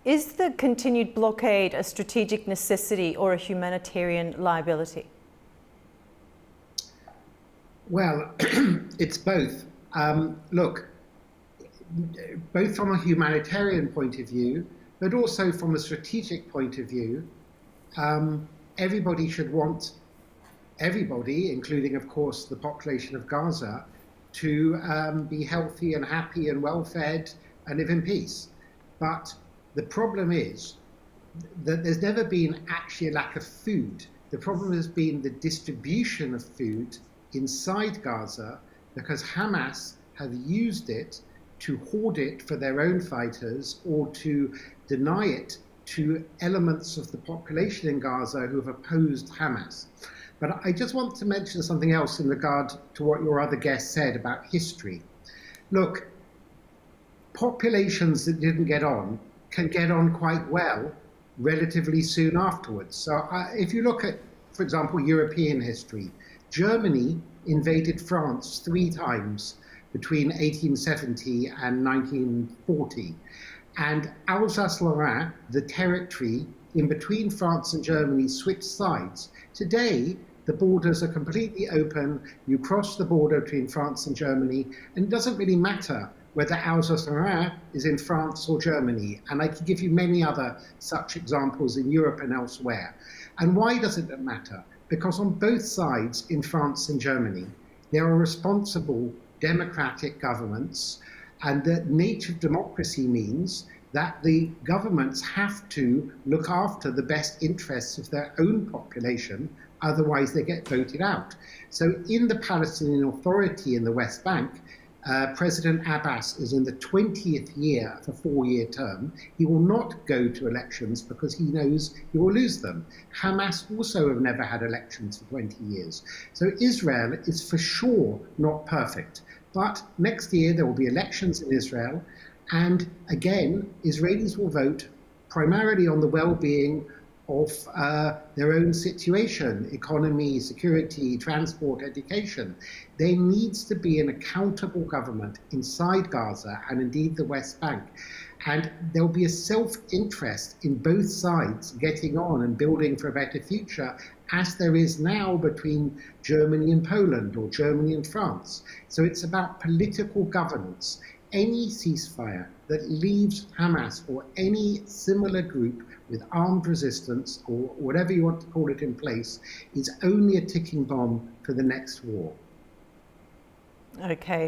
Is the continued blockade a strategic necessity or a humanitarian liability? Well, it's both. Look, both from a humanitarian point of view, but also from a strategic point of view, everybody should want everybody, including, of course, the population of Gaza, to be healthy and happy and well-fed and live in peace. But the problem is that there's never been actually a lack of food. The problem has been the distribution of food inside Gaza, because Hamas have used it to hoard it for their own fighters or to deny it to elements of the population in Gaza who have opposed Hamas. But I just want to mention something else in regard to what your other guest said about history. Look, populations that didn't get on can get on quite well relatively soon afterwards. So if you look at, for example, European history, Germany invaded France 3 times between 1870 and 1940. And Alsace-Lorraine, the territory in between France and Germany, switched sides. Today, the borders are completely open. You cross the border between France and Germany, and it doesn't really matter whether Alsace-Lorraine is in France or Germany. And I could give you many other such examples in Europe and elsewhere. And why doesn't it matter? Because on both sides, in France and Germany, there are responsible democratic governments, and the nature of democracy means that the governments have to look after the best interests of their own population, otherwise they get voted out. So in the Palestinian Authority in the West Bank, President Abbas is in the 20th year of a 4-year term. He will not go to elections because he knows he will lose them. Hamas also have never had elections for 20 years. So Israel is for sure not perfect. But next year there will be elections in Israel. And again, Israelis will vote primarily on the well-being of their own situation, economy, security, transport, education. There needs to be an accountable government inside Gaza and indeed the West Bank. And there will be a self-interest in both sides getting on and building for a better future, as there is now between Germany and Poland or Germany and France. So it's about political governance. Any ceasefire that leaves Hamas or any similar group with armed resistance or whatever you want to call it in place is only a ticking bomb for the next war. Okay.